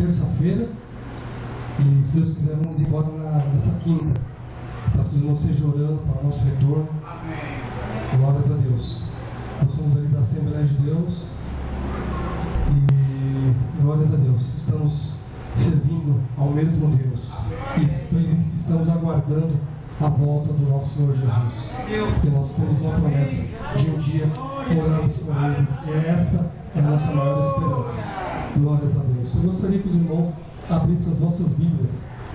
terça-feira e, se Deus quiser, vamos embora nessa quinta, para que os irmãos estejam orando para o nosso retorno. Amém. Glórias a Deus. Nós somos ali da Assembleia de Deus e, glórias a Deus, estamos servindo ao mesmo Deus e estamos aguardando a volta do nosso Senhor Jesus, porque nós temos uma promessa de um dia orarmos com Ele, e essa é a nossa maior esperança. Glórias a Deus. Eu gostaria que os irmãos abrissem as vossas Bíblias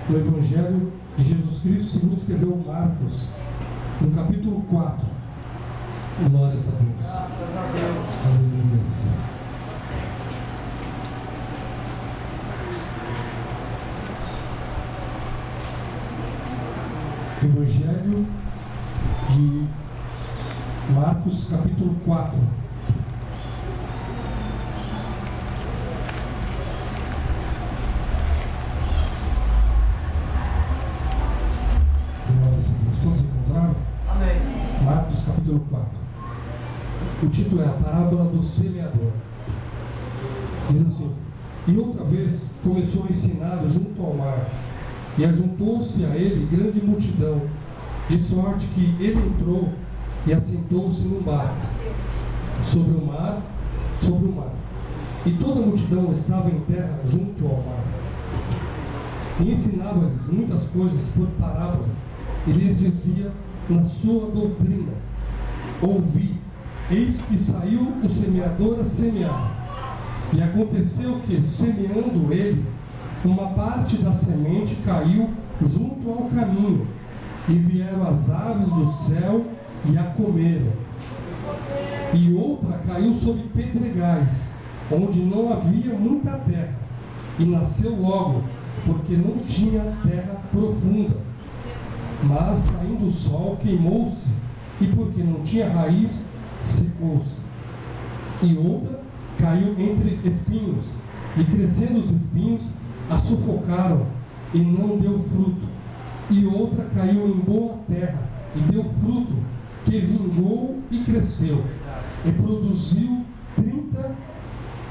no Evangelho de Jesus Cristo segundo escreveu Marcos, no capítulo 4. Glórias a Deus. Aleluia. Evangelho de Marcos, capítulo 4. Todos encontraram? Amém. Marcos, capítulo 4. O título é a parábola do semeador. Diz assim: e outra vez começou a ensinar junto ao mar, e ajuntou-se a ele grande multidão, de sorte que ele entrou e assentou-se no barco, sobre o mar, e toda a multidão estava em terra junto ao mar. E ensinava-lhes muitas coisas por parábolas, e lhes dizia na sua doutrina: ouvi, eis que saiu o semeador a semear. E aconteceu que, semeando ele, uma parte da semente caiu junto ao caminho, e vieram as aves do céu e a comeram. E outra caiu sobre pedregais, onde não havia muita terra, e nasceu logo, porque não tinha terra profunda. Mas, saindo o sol, queimou-se, e porque não tinha raiz, secou-se. E outra caiu entre espinhos, e crescendo os espinhos, a sufocaram, e não deu fruto. E outra caiu em boa terra, e deu fruto, que vingou e cresceu, e produziu 30,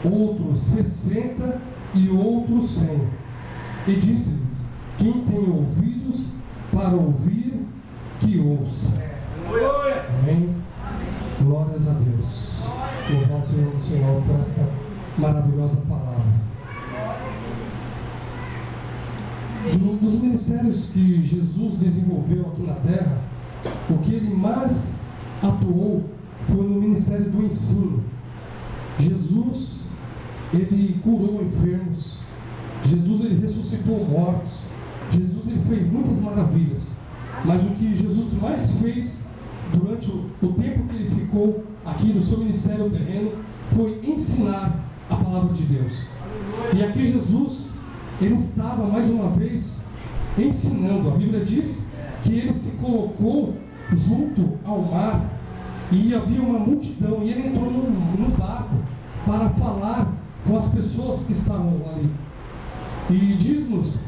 outros 60, e outros 100. E disse-lhes: quem tem ouvidos para ouvir, que ouça. Amém? Glórias a Deus. Louvado seja o Senhor por essa maravilhosa palavra. Dos ministérios que Jesus desenvolveu aqui na terra, o que ele mais atuou foi no ministério do ensino. Jesus, ele curou enfermos. Jesus, ele ressuscitou mortos. Jesus, ele fez muitas maravilhas. Mas o que Jesus mais fez durante o tempo que ele ficou aqui no seu ministério terreno foi ensinar a palavra de Deus. E aqui Jesus, ele estava mais uma vez ensinando. A Bíblia diz que ele se colocou junto ao mar e havia uma multidão, e ele entrou no barco para falar com as pessoas que estavam ali. E diz-nos,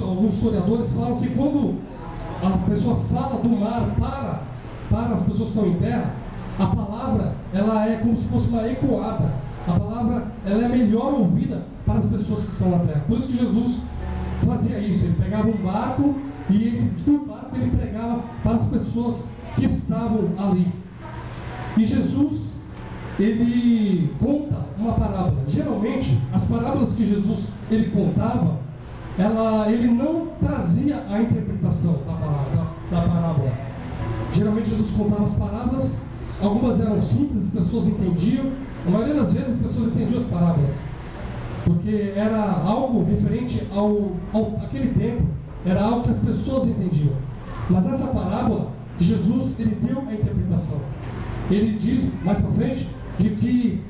alguns historiadores falam que quando a pessoa fala do mar para as pessoas que estão em terra, a palavra ela é como se fosse uma ecoada. A palavra ela é melhor ouvida para as pessoas que estão na terra. Por isso que Jesus fazia isso. Ele pegava um barco e do barco ele pregava para as pessoas que estavam ali. E Jesus, ele conta uma parábola. Geralmente, as parábolas que Jesus ele contava, ele não trazia a interpretação da parábola. Geralmente Jesus contava as parábolas, algumas eram simples, as pessoas entendiam. A maioria das vezes as pessoas entendiam as parábolas, porque era algo referente àquele tempo, era algo que as pessoas entendiam. Mas essa parábola, Jesus, ele deu a interpretação. Ele diz mais para frente de que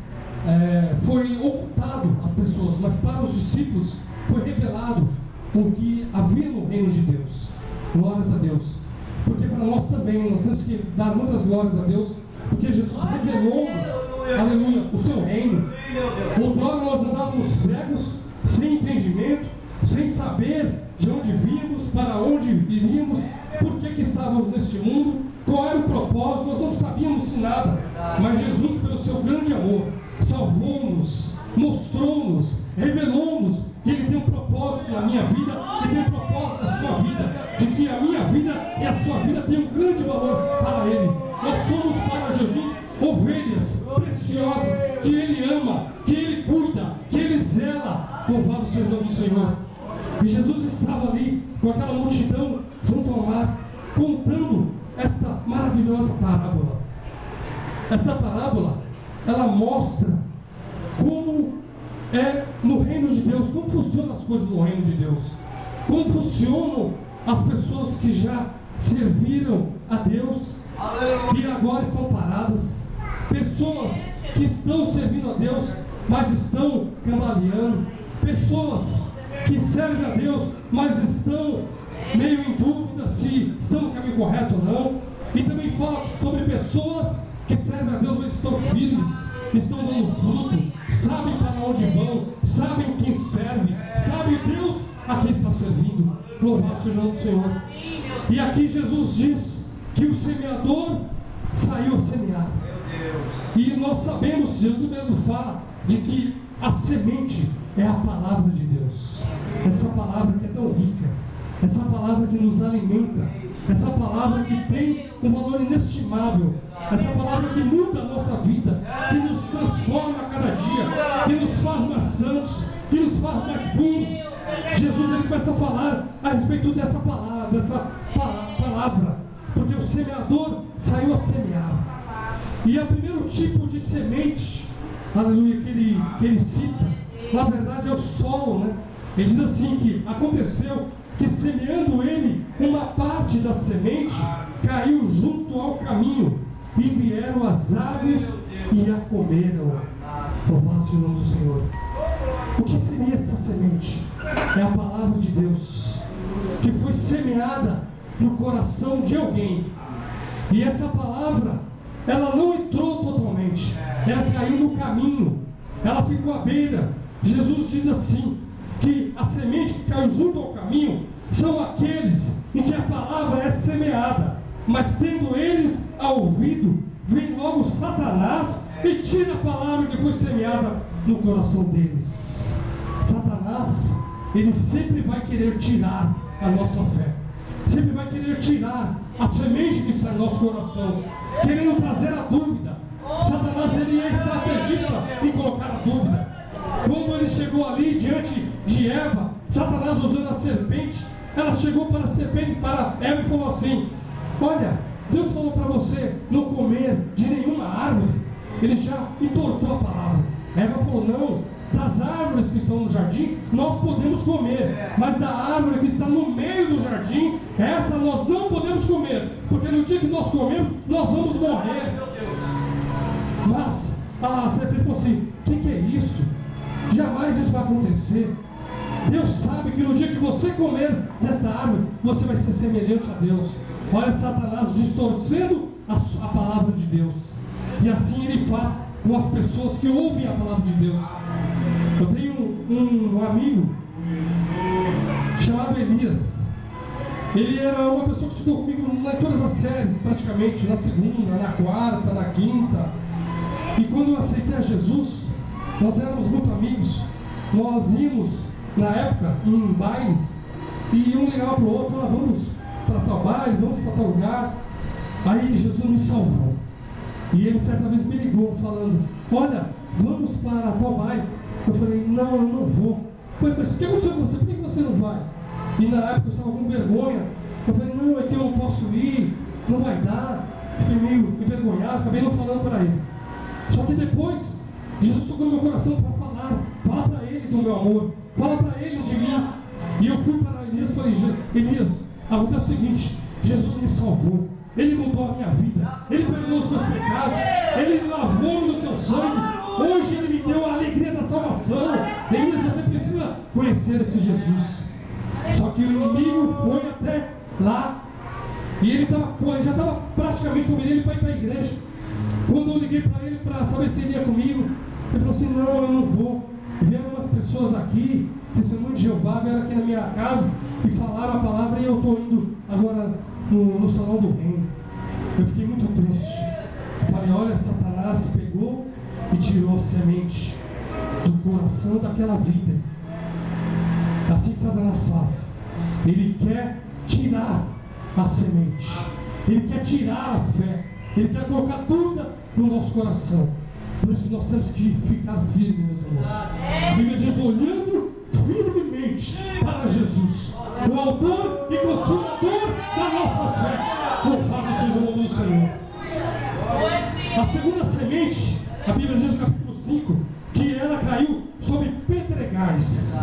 foi ocultado às pessoas, mas para os discípulos foi revelado o que havia no reino de Deus. Glórias a Deus. Porque para nós também, nós temos que dar muitas glórias a Deus, porque Jesus revelou-nos, aleluia, o seu reino. Outrora nós andávamos cegos, sem entendimento, sem saber de onde vínhamos, para onde iríamos, por que estávamos neste mundo, qual era o propósito, nós não sabíamos de nada. Mas Jesus, pelo seu grande amor, salvou-nos, mostrou-nos, revelou-nos Louvado seja o nome do Senhor. E Jesus estava ali com aquela multidão junto ao mar, contando esta maravilhosa parábola. Esta parábola, ela mostra como é no reino de Deus, como funcionam as coisas no reino de Deus, como funcionam as pessoas que já serviram a Deus, que agora estão paradas, pessoas que estão servindo a Deus, mas estão cambaleando, pessoas que servem a Deus, mas estão meio em dúvida se estão no caminho correto ou não. E também fala sobre pessoas que servem a Deus, mas estão firmes, estão dando fruto, sabem para onde vão, sabem quem serve, sabem Deus a quem está servindo. Louvado seja o nome do Senhor. E aqui Jesus diz que o semeador saiu a semear. E nós sabemos, Jesus mesmo fala, de que a semente é a palavra de Deus. Essa palavra que é tão rica, essa palavra que nos alimenta, essa palavra que tem um valor inestimável, essa palavra que muda a nossa vida, que nos transforma a cada dia, que nos faz mais santos, que nos faz mais puros. Jesus ele começa a falar a respeito dessa palavra, porque o semeador saiu a semear. E o primeiro tipo de semente, aleluia, que ele cita, na verdade é o solo, né? Ele diz assim que aconteceu que semeando ele, uma parte da semente caiu junto ao caminho, e vieram as aves e a comeram. Louvado seja o nome do Senhor. O que seria essa semente? É a palavra de Deus, que foi semeada no coração de alguém. E essa palavra, ela não entrou totalmente, ela caiu no caminho, ela ficou à beira. Jesus diz assim, que a semente que caiu junto ao caminho são aqueles em que a palavra é semeada, mas tendo eles a ouvido, vem logo Satanás e tira a palavra que foi semeada no coração deles. Satanás, ele sempre vai querer tirar a nossa fé, sempre vai querer tirar a semente que está no nosso coração, querendo trazer a dúvida. Satanás, ele é estrategista em colocar a dúvida. Quando ele chegou ali diante de Eva, Satanás usando a serpente, ela chegou para a serpente, para Eva, e falou assim: olha, Deus falou para você não comer de nenhuma árvore. Ele já entortou a palavra. Eva falou: não, das árvores que estão no jardim nós podemos comer, mas da árvore que está no meio do jardim, essa nós não podemos comer, porque no dia que nós comemos, nós vamos morrer. Mas a serpente falou assim: o que é isso? Jamais isso vai acontecer. Deus sabe que no dia que você comer dessa árvore, você vai ser semelhante a Deus. Olha Satanás distorcendo a palavra de Deus. E assim ele faz com as pessoas que ouvem a palavra de Deus. Eu tenho um amigo chamado Elias. Ele era uma pessoa que estudou comigo em todas as séries, praticamente, na segunda, na quarta, na quinta. E quando eu aceitei a Jesus, nós éramos muito amigos. Nós íamos, na época, em bailes, e um ligava para o outro: vamos para tal baile, vamos para tal lugar. Aí Jesus me salvou. E ele certa vez me ligou falando: olha, vamos para tal baile. Eu falei: não, eu não vou. Mas o que aconteceu com você? Por que você não vai? E na época eu estava com vergonha. Eu falei: não, é que eu não posso ir, não vai dar. Fiquei meio envergonhado, acabei não falando para ele. Só que depois, Jesus tocou no meu coração para falar: fala para ele do meu amor, fala para ele de mim. E eu fui para Elias e falei: Elias, a verdade é o seguinte, Jesus me salvou, Ele mudou a minha vida, Ele perdoou os meus pecados, Ele lavou no seu sangue, hoje Ele me deu a alegria da salvação. Elias, você precisa conhecer esse Jesus. Só que o inimigo foi até lá, e ele já estava praticamente convidando ele para ir para a igreja. Quando eu liguei para ele para saber se ele ia comigo, ele falou assim: não, eu não vou. E vieram umas pessoas aqui, testemunho de Jeová, vieram aqui na minha casa e falaram a palavra, e eu estou indo agora no salão do reino. Eu fiquei muito triste. Eu falei: olha, Satanás pegou e tirou a semente do coração daquela vida. É assim que Satanás faz. Ele quer tirar a semente, ele quer tirar a fé, ele quer colocar dúvida no nosso coração. Por isso nós temos que ficar firmes, meus irmãos. A Bíblia diz: olhando somente para Jesus, o autor e consumador da nossa fé. Louvado seja o nome do Senhor. A segunda semente, a Bíblia diz no capítulo 5, que ela caiu sobre pedregais,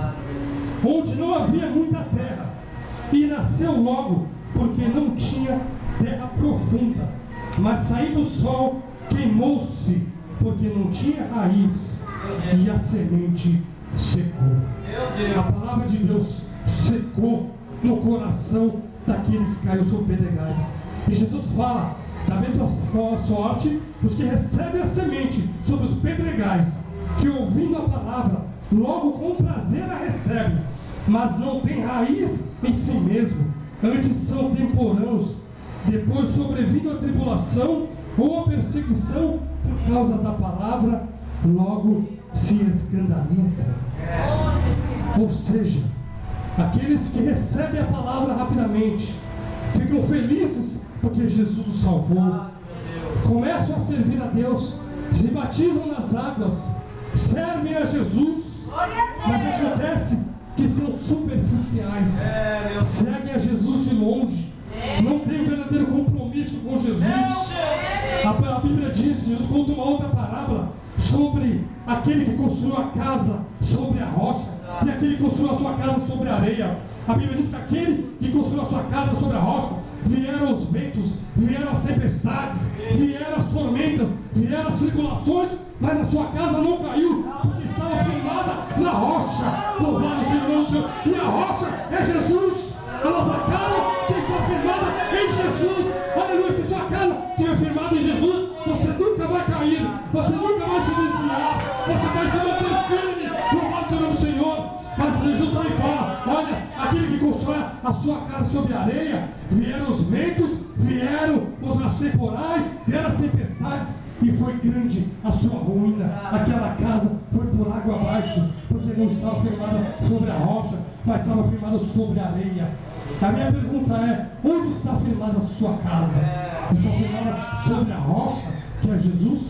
onde não havia muita terra, e nasceu logo, porque não tinha terra profunda, mas saindo o sol, queimou-se, porque não tinha raiz, e a semente secou. A palavra de Deus secou no coração daquele que caiu sobre pedregais. E Jesus fala, da mesma sorte, os que recebem a semente sobre os pedregais, que ouvindo a palavra, logo com prazer a recebem, mas não tem raiz em si mesmo, antes são temporãos, depois sobrevindo a tribulação ou a perseguição por causa da palavra, logo se escandaliza. Ou seja, aqueles que recebem a palavra rapidamente, ficam felizes porque Jesus os salvou, começam a servir a Deus, se batizam nas águas, servem a Jesus, mas acontece que são superficiais, seguem a Jesus de longe, não tem verdadeiro compromisso com Jesus. A Bíblia diz, Jesus conta uma outra parábola sobre aquele que construiu a casa sobre a rocha e aquele que construiu a sua casa sobre a areia. A Bíblia diz que aquele que construiu a sua casa sobre a rocha, vieram os ventos, vieram as tempestades, vieram as tormentas, vieram as tribulações, mas a sua casa não caiu, porque estava firmada na rocha. Louvado seja o Senhor. E a rocha é Jesus. A nossa casa tem que estar firmada em Jesus. Aleluia. Se sua casa estiver firmada em Jesus, você nunca vai cair, você nunca vai se desviar, você vai se manter firme. Louvado seja o Senhor. Mas Jesus também fala, olha, aquele que constrói a sua casa sobre a areia, vieram os ventos, vieram os temporais, vieram as tempestades, e foi grande a sua ruína. Aquela casa foi por água abaixo, porque não estava firmada sobre a rocha, mas estava firmada sobre a areia. A minha pergunta é, onde está firmada a sua casa? Está firmada sobre a rocha, que é Jesus?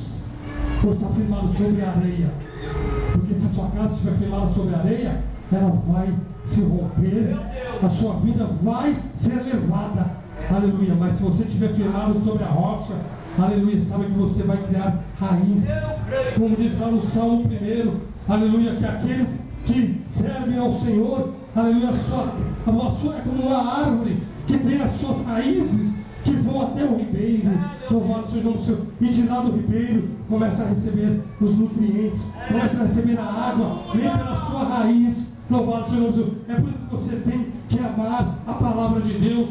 Ou está firmada sobre a areia? Porque se a sua casa estiver firmada sobre a areia, ela vai se romper, a sua vida vai ser levada. Aleluia. Mas se você estiver firmado sobre a rocha, aleluia, sabe que você vai criar raiz. Como diz lá no Salmo 1, aleluia, que aqueles que servem ao Senhor, aleluia, a sua é como uma árvore que tem as suas raízes que vão até o ribeiro. Louvado seja o Senhor. E de lá do ribeiro começa a receber os nutrientes, começa a receber a água, vem pela sua raiz. Louvado seja o Senhor. É por isso que você tem que amar a palavra de Deus.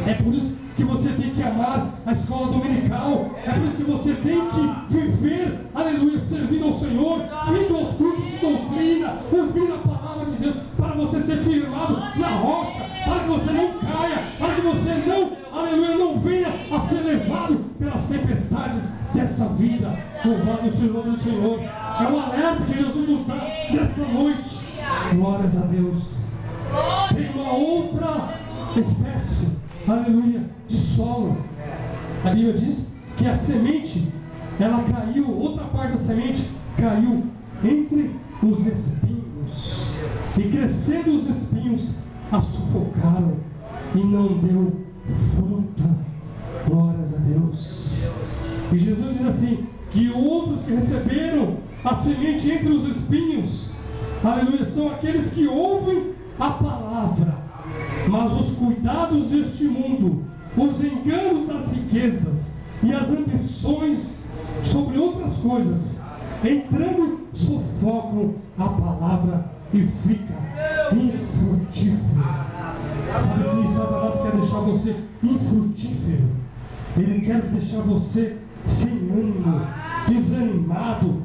É por isso que você tem que amar a escola dominical. É por isso que você tem que viver, aleluia, servindo ao Senhor, indo aos cultos de doutrina, ouvindo a palavra de Deus, para você ser firmado na rocha, para que você não caia, para que você não, aleluia, não venha a ser levado pelas tempestades dessa vida. Louvado seja o nome do Senhor. É um alerta que Jesus nos dá nessa noite. Glórias a Deus. Tem uma outra espécie, aleluia, de solo. A Bíblia diz que a semente, ela caiu, outra parte da semente caiu entre os espinhos, e crescendo os espinhos a sufocaram e não deu fruto. Glórias a Deus. E Jesus diz assim, que outros que receberam a semente entre os espinhos, aleluia, são aqueles que ouvem a palavra, mas os cuidados deste mundo, os enganos das riquezas e as ambições sobre outras coisas, entrando, sufocam a palavra e fica infrutífero. Sabe que Satanás quer deixar você infrutífero? Ele quer deixar você sem ânimo, desanimado,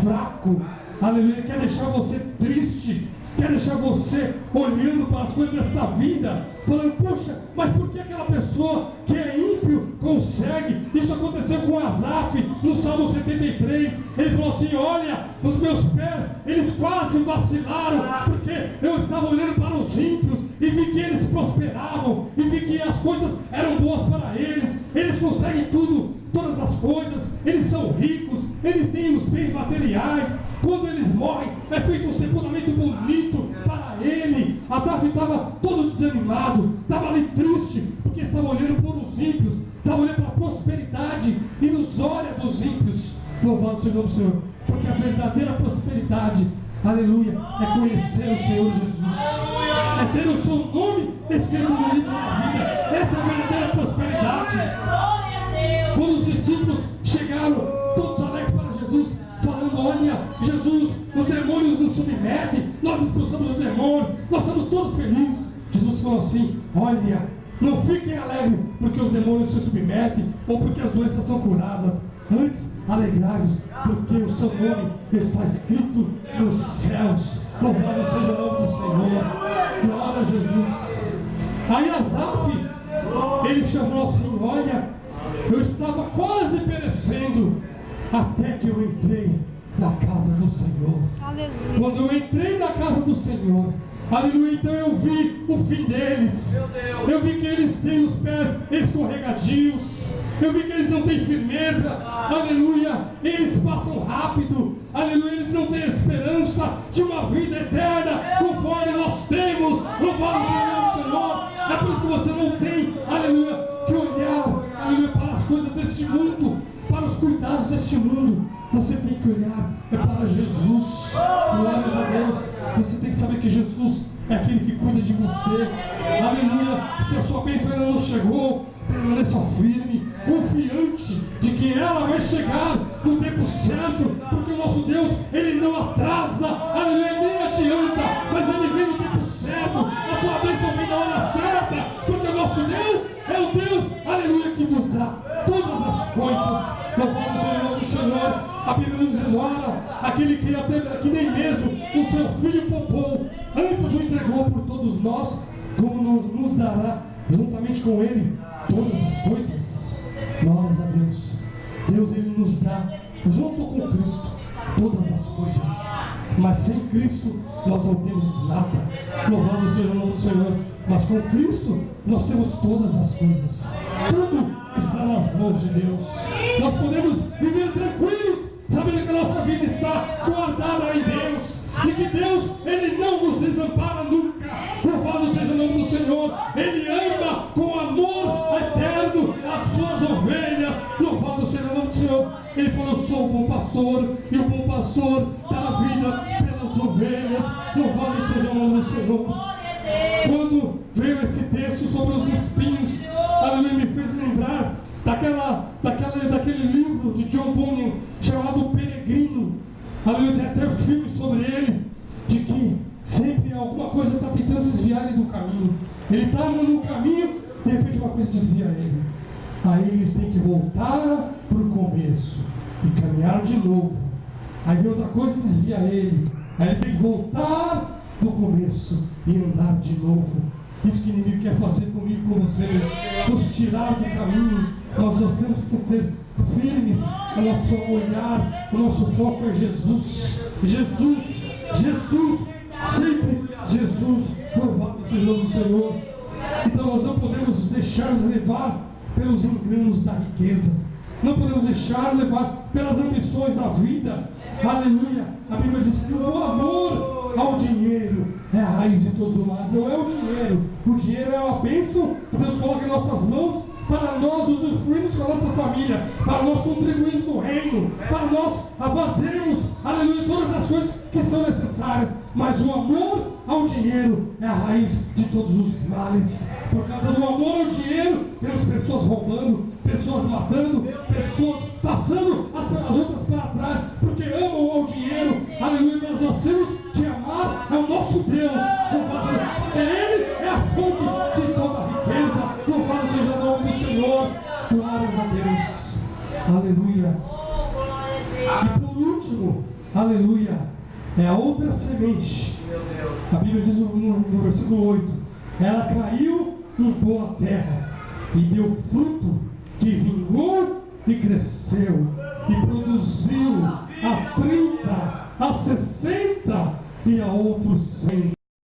fraco. Aleluia. Ele quer deixar você triste, quer deixar você olhando para as coisas desta vida, falando, poxa, mas por que aquela pessoa que é ímpio consegue? Isso aconteceu com Asaf no Salmo 73. Ele falou assim, olha, os meus pés, eles quase vacilaram, porque eu estava olhando para os ímpios e vi que eles prosperavam, e vi que as coisas eram boas para eles conseguem tudo, todas as coisas, eles são ricos, eles têm os bens materiais. Quando eles morrem, é feito um sepultamento bonito para eles. Asaf estava todo desanimado, estava ali triste, porque estava olhando por os ímpios, estava olhando para a prosperidade e nos olha dos ímpios. Louvado seja o nome do Senhor, porque a verdadeira prosperidade, aleluia, é conhecer o Senhor Jesus, é ter o seu nome escrito no livro da vida. Essa é a verdadeira prosperidade. Quando os discípulos chegaram todos alegres para Jesus, falando: olha, Jesus, os demônios nos submetem, nós expulsamos os demônios, nós estamos todos felizes. Jesus falou assim: olha, não fiquem alegres porque os demônios se submetem ou porque as doenças são curadas. Antes, alegrai-vos porque o seu nome está escrito nos céus. Louvado seja o nome do Senhor. Glória a Jesus. Aí Asaf, ele chamou assim: olha, eu estava quase perecendo até que eu entrei na casa do Senhor. Aleluia. Quando eu entrei na casa do Senhor, aleluia, então eu vi o fim deles. Eu vi que eles têm os pés escorregadios. Eu vi que eles não têm firmeza. Aleluia. Eles passam rápido. Aleluia. Eles não têm esperança de uma vida eterna conforme nós temos. Louvado seja o Senhor. É por isso que você não tem, aleluia, que olhar, aleluia, para as coisas deste mundo, para os cuidados deste mundo. Você tem que olhar para Jesus. Glórias a Deus. Você tem que saber que Jesus é aquele que cuida de você. Aleluia. Se a sua bênção ainda não chegou, permaneça firme, confiante de que ela vai chegar no tempo certo, porque o nosso Deus, ele não atrasa, aleluia, ele nem adianta, mas ele vem no tempo certo. A sua bênção vem na hora certa, porque o nosso Deus é o Deus, aleluia, que nos dá todas as coisas. Louvado seja o nome do Senhor. A Bíblia nos diz: olha, aquele que até que nem mesmo o seu filho poupou, antes o entregou por todos nós, como nos dará juntamente com ele todas as coisas. Glórias a Deus. Deus, ele nos dá junto com Cristo todas as coisas, mas sem Cristo nós não temos nada. Louvado seja o nome do Senhor. Mas com Cristo nós temos todas as coisas. Tudo está nas mãos de Deus. Nós podemos viver tranquilos, sabendo que a nossa vida está guardada em Deus, e que Deus, ele não nos desampara nunca. Louvado seja o nome do Senhor. Ele ama com amor eterno as suas ovelhas. Louvado seja o nome do Senhor. Ele falou: eu sou o bom pastor, e o bom pastor dá a vida pelas ovelhas. Louvado seja o nome do Senhor. Quando veio esse texto sobre os espinhos, aleluia, me fez lembrar daquele livro de John Bunyan chamado O Peregrino. Aleluia, tem até filme sobre ele, de que sempre alguma coisa está tentando desviar ele do caminho. Ele está no caminho, de repente uma coisa desvia ele. Aí ele tem que voltar para o começo e caminhar de novo. Aí vem outra coisa e desvia ele. Aí ele tem que voltar no começo e andar de novo. Isso que o inimigo quer fazer comigo, com você, nos tirar do caminho. Nós temos que ter firmes o nosso olhar, o nosso foco é Jesus. Jesus, Jesus, sempre Jesus. Louvado seja o nome do Senhor. Então nós não podemos deixar nos levar pelos enganos da riqueza. Não podemos deixar levar pelas ambições da vida. Aleluia. A Bíblia diz que o amor ao dinheiro é a raiz de todos os males. Não é o dinheiro. O dinheiro é uma bênção que Deus coloca em nossas mãos para nós usufruirmos com a nossa família, para nós contribuirmos no reino, para nós fazermos, aleluia, todas as coisas que são necessárias. Mas o amor ao dinheiro é a raiz de todos os males. Por causa do amor ao dinheiro, temos pessoas roubando, pessoas matando, pessoas passando as outras para trás, porque amam ao dinheiro. Aleluia, mas nós temos que amar ao nosso Deus. Ele é a fonte de toda a riqueza. Louvado seja o nome do Senhor. Glórias a Deus. Aleluia. E por último, aleluia, é a outra semente. A Bíblia diz no versículo 8: ela caiu em boa terra e deu fruto, que vingou e cresceu, e produziu a 30, a 60 e a outro